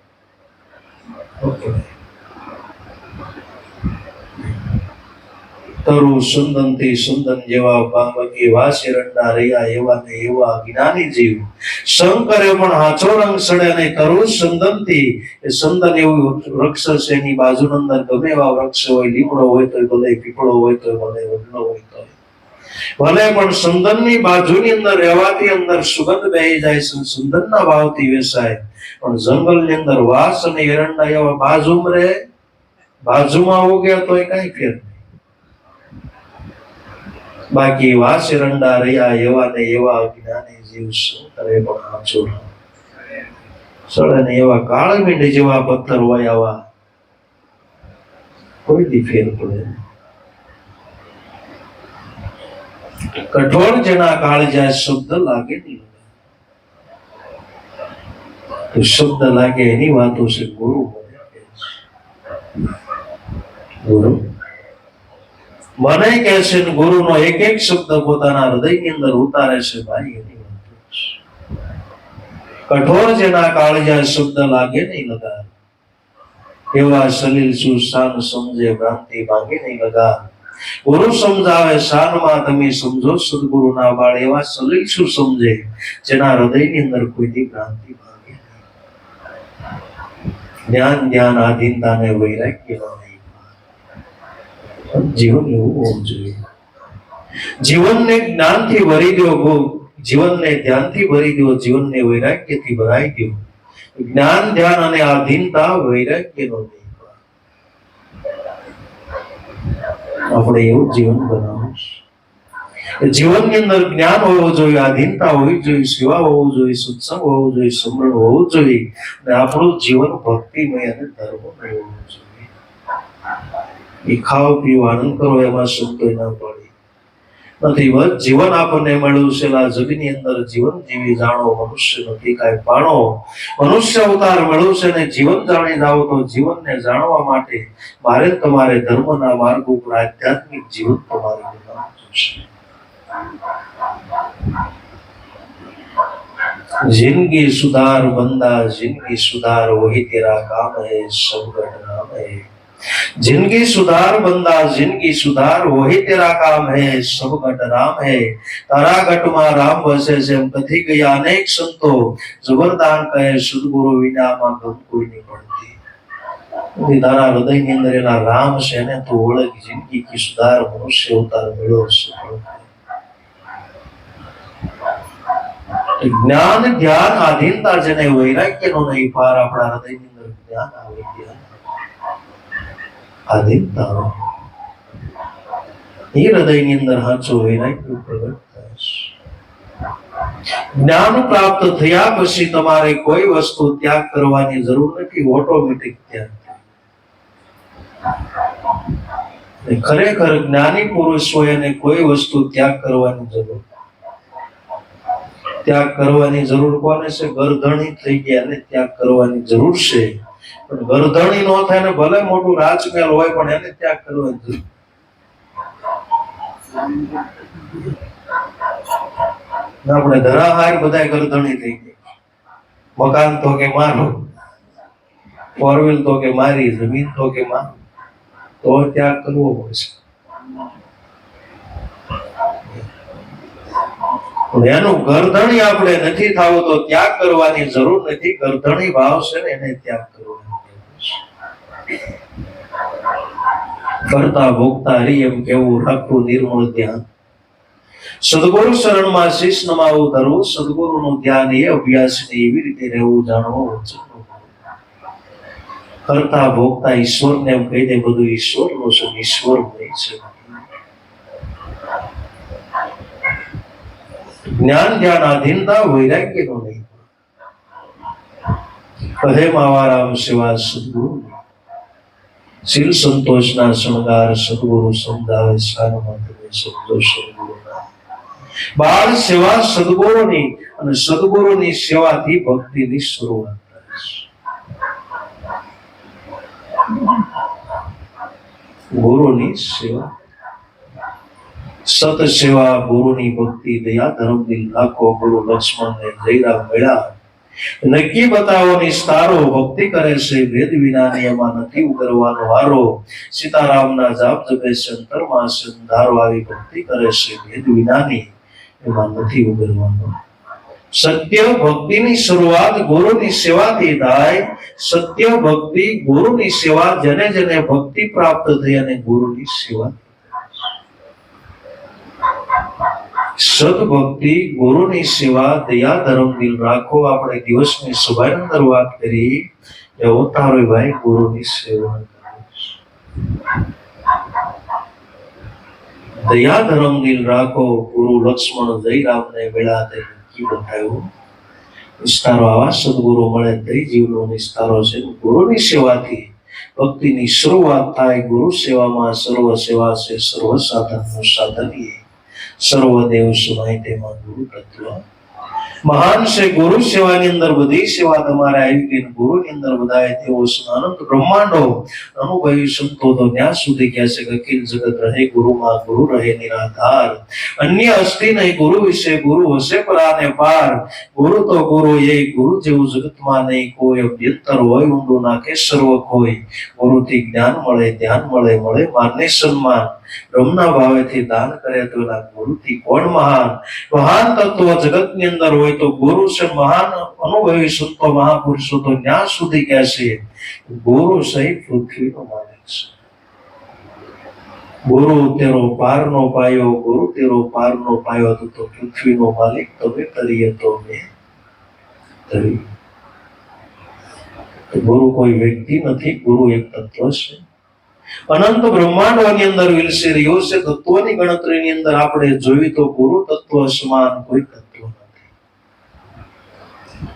તરુ સુંદનથી સુંદન જેવા બાકી વાસેરંડા રહ્યા એવા ને એવા જ્ઞાની જીવ. શંકરે પણ હાચો રંગ સડે નહીં. તરુ સુંદનથી, એ સુંદન એવું વૃક્ષ છે, એની બાજુની અંદર ગમે એવા વૃક્ષ હોય, લીમડો હોય તો ભલે, પીપળો હોય તો ભલે, વડલો હોય તો ભલે, પણ સુંદનની બાજુની અંદર રહેવાથી અંદર સુગંધ બેહી જાય છે, સુંદનના ભાવથી વેસાય. પણ જંગલની અંદર વાસ અને એરંડા એવા બાજુમાં રહે, બાજુમાં ઉગ્યા તો એ કઈ ફેર. બાકી વાસ એરંડા રહ્યા એવા ને એવા જ્ઞાની જીવ શંકરે પણ હાચો સડે ને એવા કાળમીંડ જેવા પથ્થર હોય આવા કોઈ દી ફેર પડે. કઠોર જેના કાળ જાય શબ્દ લાગે નહીં. તો શબ્દ લાગે એની વાતો છે ગુરુ. ગુરુ મને કહે છે ગુરુ નો એક એક શબ્દ પોતાના હૃદયની અંદર ઉતારે છે ભાઈ, એની વાતો છે. કઠોર જેના કાળ જાય શબ્દ લાગે નહીં લગાર, એવા સલીલ સુશાન સમજે ભ્રાંતિ ભાંગે નહીં લગાર. ગુરુ સમજાવે શાનમાં તમે સમજો સદગુરુ ના બાળ. એવા સલીલ શું સમજે જેના હૃદયની અંદર કોઈની ભ્રાંતિ ભાંગે નહીં. જ્ઞાન ધ્યાન આધીનતા ને વૈરાગ્ય જીવન એવું હોવું જોઈએ. જીવનને જ્ઞાનથી ભરી દો, જીવનને ધ્યાનથી ભરી દો, જીવનને વૈરાગ્યથી ભરાઈ દો. જ્ઞાન ધ્યાન અને આધીનતા વૈરાગ્યનો નહીં. આપણે એવું જીવન બનાવવું. જીવનની અંદર જ્ઞાન હોવું જોઈએ, આધીનતા હોવી જોઈએ, સેવા હોવું જોઈએ, સત્સંગ હોવું જોઈએ, સમરણ હોવું જોઈએ, અને આપણું જીવન ભક્તિમય અને ધર્મમય હોવું જોઈએ. એ ખાઓ પીવો આનંદ કરો એમાં શબ્દો ના પડી નથી. જીવન આપણને મળ્યું છે, આ જગની અંદર જીવન જીવી જાણો, મનુષ્ય નથી કાંઈ પાણો. મનુષ્ય અવતાર મળ્યું છે ને જીવન જાણી જાઓ તો જીવનને જાણવા માટે મારે તમારે ધર્મના માર્ગ ઉપર આધ્યાત્મિક જીવન તમારે બનાવવું જોશે. जिंदगी सुधार बंदा जिंदगी सुधार वही तेरा काम है सब घट नाम है. जिंदगी सुधार बंदा जिंदगी सुधार वही तेरा काम है सब घट राम है. तारा घट में राम वसे છે એમ કથી ગયા અનેક સંતો. જબરદાન કહે સદગુરુ વિનામાં ગમ કોઈ નહીં પડતી. તારા હૃદયની અંદર એના રામ છે ને તો ઓળખ. જિંદગી કી સુધાર મનુષ્ય અવતાર મળ્યો છે. જ્ઞાન ધ્યાન આધીનતા જેને વૈરાગ્યનો નહીં પાર આપણા હૃદયની અંદર જ્ઞાન આવે, ધ્યાન આધીનતા એ હૃદયની અંદર સાચો વૈરાગ્ય પ્રગટ થાય છે. જ્ઞાન પ્રાપ્ત થયા પછી તમારે કોઈ વસ્તુ ત્યાગ કરવાની જરૂર નથી, ઓટોમેટિક ત્યાગ થાય. ખરેખર જ્ઞાની પુરુષ હોય અને કોઈ વસ્તુ ત્યાગ કરવાની જરૂર. ત્યાગ કરવાની જરૂર કોને છે? ગરધણી થઈ ગયા ને ત્યાગ કરવાની જરૂર છે. પણ ગરધણી નો થાય ને ભલે મોટું રાજમહેલ હોય પણ એને ત્યાગ કરવાની જરૂર. આપણે ધરાહાર બધા ગરધણી થઈ ગયા. મકાન તો કે મારું, ફોર વ્હીલ તો કે મારી, જમીન તો કે મારું, તો ત્યાગ કરવો પડશે. એનું ગરધણી આપણે નથી થવું તો ત્યાગ કરવાની જરૂર નથી. ગરધણી ભાવ છે ને એને ત્યાગ કરવાનો કરતા ભોગતા હરી એમ કેવું, રાખવું નિર્મળ ધ્યાન. સદગુરુ શરણમાં શીશ નમાવું ધરવું, સદગુરુનું ધ્યાન એ અભ્યાસ ને એવી રીતે રહેવું જાણવું. કરતા ભોગતા ઈશ્વરને એમ કહી દે બધું ઈશ્વરનું છે, ઈશ્વરમય છે. જ્ઞાન ધ્યાન આધીનતા વૈરાગ્ય નો નહીં. કહે માવારામ સેવા સદગુરુ, શીલ સંતોષના શણગાર સદગુરુ સમજાવે. સારમાં તમે સમજો સદગુરુના બાળ સેવા સદગુરુની, અને સદગુરુની સેવાથી ભક્તિની શરૂઆત થાય છે. ગુરુની સેવા, સત સેવા, ગુરુની ભક્તિ, દયા ધર્મ દિલ રાખો. ગુરુ લક્ષ્મણ ને જયરામ મળ્યા, નક્કી બતાવો નિસ્તારો. ભક્તિ કરે છે વેદ વિના એમાં નથી ઉગરવાનો વારો. સીતારામના જાપ જપે છે અંતરમાં છે અંધારો. આવી ભક્તિ કરે છે વેદ વિનાની એમાં નથી ઉગરવાનો. સત્ય ભક્તિની શરૂઆત ગુરુની સેવાથી થાય. સત્ય ભક્તિ ગુરુની સેવા, જેને જેને ભક્તિ પ્રાપ્ત થઈ અને ગુરુની સેવા. સદભક્તિ, ગુરુની સેવા, દયા ધર્મ દિલ રાખો. આપણે દિવસની સભાની અંદર વાત કરી કે અવતારો ભાઈ ગુરુની સેવા. દયા ધર્મ દિલ રાખો. ગુરુ લક્ષ્મણ જયરામને વેળા તે નક્કી બતાવ્યું. નિસ્તારો આવા સદગુરુ મળે દઈ જીવનો નિસ્તારો છે. ગુરુની સેવાથી ભક્તિની શરૂઆત થાય. ગુરુ સેવામાં સર્વ સેવા છે, સર્વ સાધનનું સાધન એ સર્વદેવ સુનાય તેમાં ગુરુ તત્વ મહાન છે. ગુરુ સેવાની અંદર બધી સેવા તમારે આવી ગઈ. ગુરુની અંદર બધાએ તેઓ અનંત બ્રહ્માંડો અનુભવી સંતો તો ત્યાં સુધી કહે છે કે અખિલ જગત રહે ગુરુમાં, ગુરુ રહે નિરાધાર. અન્ય અસ્તિ નહીં ગુરુ વિશે, ગુરુ હશે પરાને પાર. ગુરુ તો ગુરુ એ, ગુરુ જેવું જગતમાં નહીં કોઈ. અભ્યંતર હોય ઊંડું નાખે સર્વ કોઈ. ગુરુથી જ્ઞાન મળે, ધ્યાન મળે, મળે માનને સન્માન. બ્રહ્મના ભાવેથી દાન કરે તો એના ગુરુથી કોણ મહાન. મહાન તત્વ જગતની અંદર હોય તો ગુરુ છે. મહાન અનુભવી સંતો મહાપુરુષો તો ત્યાં સુધી કહે છે ગુરુ સહિત પૃથ્વીનો માલિક છે. ગુરુ તેરો પારનો પાયો, ગુરુ તેરો પારનો પાયો તો પૃથ્વીનો માલિક તમે તરીએ તો મેં તરી. ગુરુ કોઈ વ્યક્તિ નથી, ગુરુ એક તત્વ છે. અનંત બ્રહ્માંડોની અંદર વિલસી રહ્યો છે. તત્વોની ગણતરીની અંદર આપણે જોયું તો ગુરુ તત્વ સમાન કોઈ તત્વ નથી.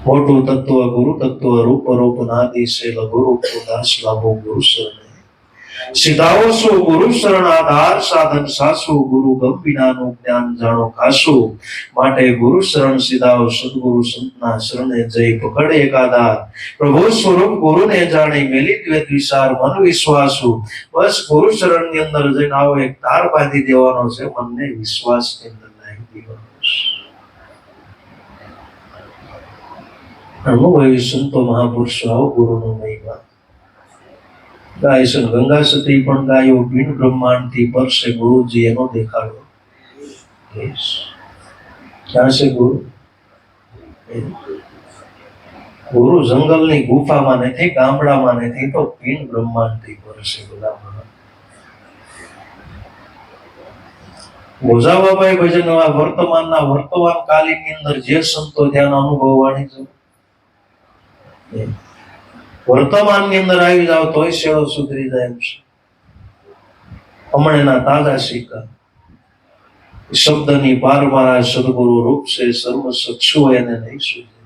મોટું તત્વ ગુરુ તત્વ, રૂપ રૂપ નાદી છે લઘુ રૂપ દાસ લાભો ગુરુ શરણે. સીધાઓ શું ગુરુ શરણ આધાર સાધન સાસુ, ગુરુ ગમ વિનાનું જ્ઞાન જાણો ખાસું. માટે ગુરુ શરણ સીધાઓ સદગુરુ સંતના શરણે જઈ પકડે એકાધાર. પ્રભુ સ્વરૂપ ગુરુને જાણી મેલી દ્વેત વિચાર મન વિશ્વાસુ. બસ ગુરુ શરણ ની અંદર જઈને આવો એક તાર બાંધી દેવાનો છે, મનને વિશ્વાસ ની અંદર નાખી દેવાનો છે. અનુભવી સંતો મહાપુરુષો આવો ગુરુનો મહિમા ગાય છે. ગંગા સતી પણ ગાયો પિંડ બ્રહ્માંડ થી પરસે ગુરુજી એનો દેખાડો. ક્યાં છે ગુરુ? ગુરુ જંગલની ગુફામાં નથી, ગામડામાં નથી, તો પિંડ બ્રહ્માંડ થી પરસે. ગોઝાબાબાઈ ભજન વર્તમાન કાલીની અંદર જે સંતો ધ્યાન અનુભવવાની છે, વર્તમાન ની અંદર આવી જાવ તોય શેડો સુધરી જાય એમ છે. હમણાંના તાજા સિક્કા શબ્દની પાર મારા સદગુરુ રૂપ છે, સર્વ સક્ષુ એને નહીં સૂજે.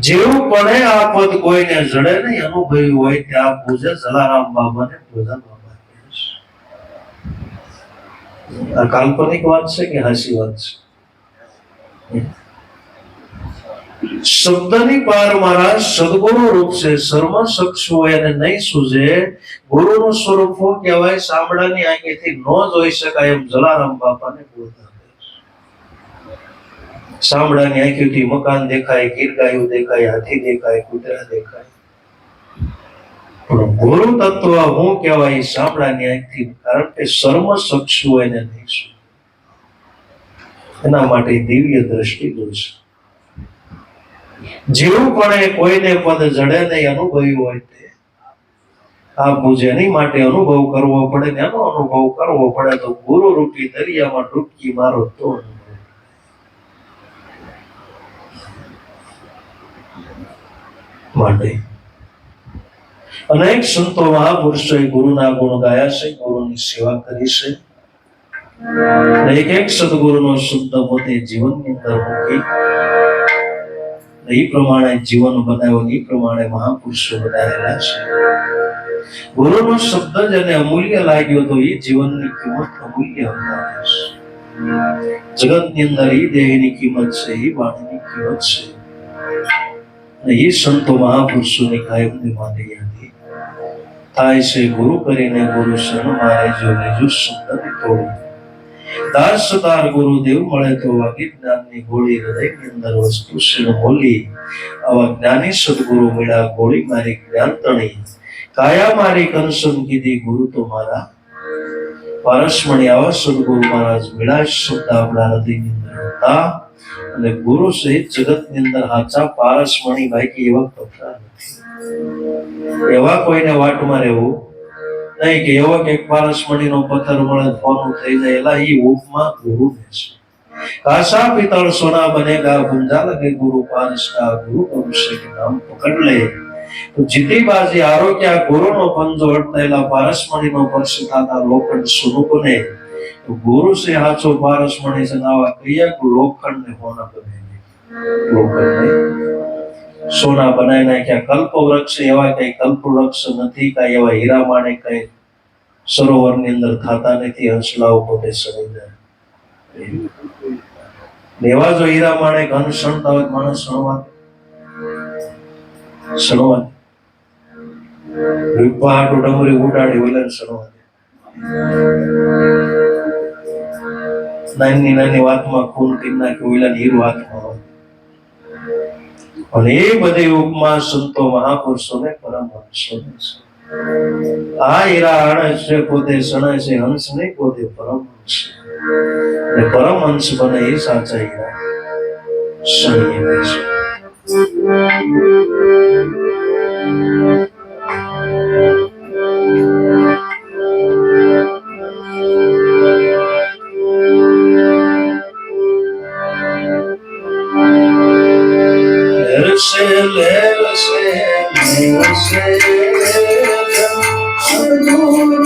જેવું પડે આ પદ કોઈને જડે નહીં, અનુભવી હોય ત્યાં પૂજે જલારામ બાબાને પૂજા બાબા કહે છે. આ કાલ્પનિક વાત છે કે હાસી વાત છે? શબ્દની પાર મારા સદગુરુ રૂપ છે, સર્વ સક્ષુ એને નહીં સૂજે. ગુરુનું સ્વરૂપ શું કહેવાય? સાંભળાની આંખેથી ન જોઈ શકાય એમ જલારામ બાપાને બોલતા. સાંભળાની આંખેથી મકાન દેખાય, ગીરગાયું દેખાય, હાથી દેખાય, કૂતરા દેખાય, પણ ગુરુ તત્વ શું કહેવાય? સાંભળાની આંખથી, કારણ કે સર્વ સક્ષુ એને નહીં સૂજે. એના માટે દિવ્ય દ્રષ્ટિ જોશે. જેવું પણ કોઈને પદ જડે નહીં, અનુભવી હોય તે આ પૂજે. એની માટે અનુભવ કરવો પડે ને એનો અનુભવ કરવો પડે તો ગુરુ રૂપી દરિયામાં ડૂબકી મારો તો. માટે અનેક સંતો મહાપુરુષોએ ગુરુના ગુણ ગાયા છે, ગુરુની સેવા કરી છે. એક એક સદગુરુનો શબ્દ પોતે જીવનની અંદર મૂકી એ પ્રમાણે જીવન બનાવ્યું, એ પ્રમાણે મહાપુરુષો બનાવેલા છે. ગુરુનો શબ્દ જેને અમૂલ્ય લાગ્યો તો એ જીવનની કિંમત અમૂલ્ય બનાવે છે. જગતની અંદર એ દેહની કિંમત છે, એ વાણીની કિંમત છે. એ સંતો મહાપુરુષોની કાયમની માટે યાદી થાય છે. ગુરુ કરીને ગુરુ શરણ મારે જો લેજો શબ્દની તોડી. દાસ તાર ગુરુદેવ મળે તો વાગી જ્ઞાનની ગોળી. હૃદયની અંદર વસ્તુ શિર મોલી. આવા જ્ઞાની સદગુરુ મળ્યા, ગોળી મારી જ્ઞાન તણી. કાયા મારી કંસન કીધી, ગુરુ તો મારા પારસમણી. આવા સદગુરુ મહારાજ મળ્યા, શબ્દ આપણા હૃદયની અંદર હતા. અને ગુરુ સહિત જગતની અંદર હાચા પારસમણી બાકી એવા પથરા નથી. એવા કોઈને વાટમાં રહેવું નહીં કે એવો કે પારસમણીનો પથ્થર મળે ફોનું થઈ જાય. એલા એ ઉપમા ગુરુ ને છે. કાશા પિત્તળ સોના બનેગા, ગુંજા લગે ગુરુ પારસ કા. ગુરુ અભિષેક નામ પકડ લે તો જીતી બાજી. આરોગ્ય ગુરુનો પંજો અડતાયેલા પારસમણીનો પરસ થતા લોખંડ સોનું બને. તો ગુરુ છે હાચો પારસમણી છે. આવા કયા લોખંડ ને હોના બનાવી, લોખંડ સોના બનાવી નાખ્યા. કલ્પ વૃક્ષ એવા કઈ કલ્પ વૃક્ષ નથી, કઈ એવા હીરા માણેક કઈ સરોવરની અંદર થતા નથી. હંસલાઓ પોતે સડી જાય. એવા જો હીરા માણેક ઘન સણતા હોય માણસ સણવા પહાડું ડમરી ઉડાડી હોય સણવા. નાની નાની વાતમાં ખૂન કરી નાખ્યું ઓલા હીરો હાથમાં હોય. અને એ બધી ઉપમા સંતો મહાપુરુષોને પરમહંસોને છે. આ હીરા હંસ છે, પોતે સણે છે હંસ નહીં, પોતે પરમહંસ. અને પરમહંસ બને એ સાચા હીરા શણી છે. Sudguru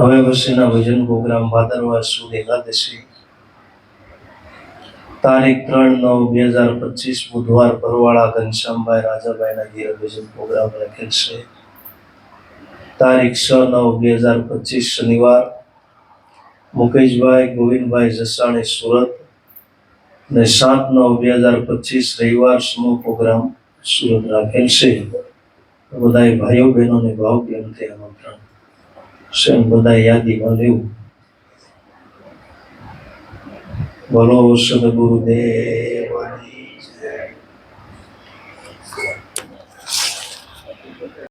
હવે પછીના ભજન પ્રોગ્રામ ભાદરવા સુદ એકાદશી તારીખ 3/9/2025 બુધવાર પરવાળા ઘનશ્યામભાઈ રાજાભાઈના ઘેર ભજન પ્રોગ્રામ રાખેલ છે. તારીખ 6/9/2025 શનિવાર મુકેશભાઈ ગોવિંદભાઈ જસાણી સુરત ને 7/9/2025 રવિવાર સમૂહ પ્રોગ્રામ સુરત રાખેલ છે. બધાય ભાઈઓ બહેનોને ભાવભીથી આમંત્રણ. સ્વયં બધા યાદીમાં લેવું. બોલો સદગુરુદેવની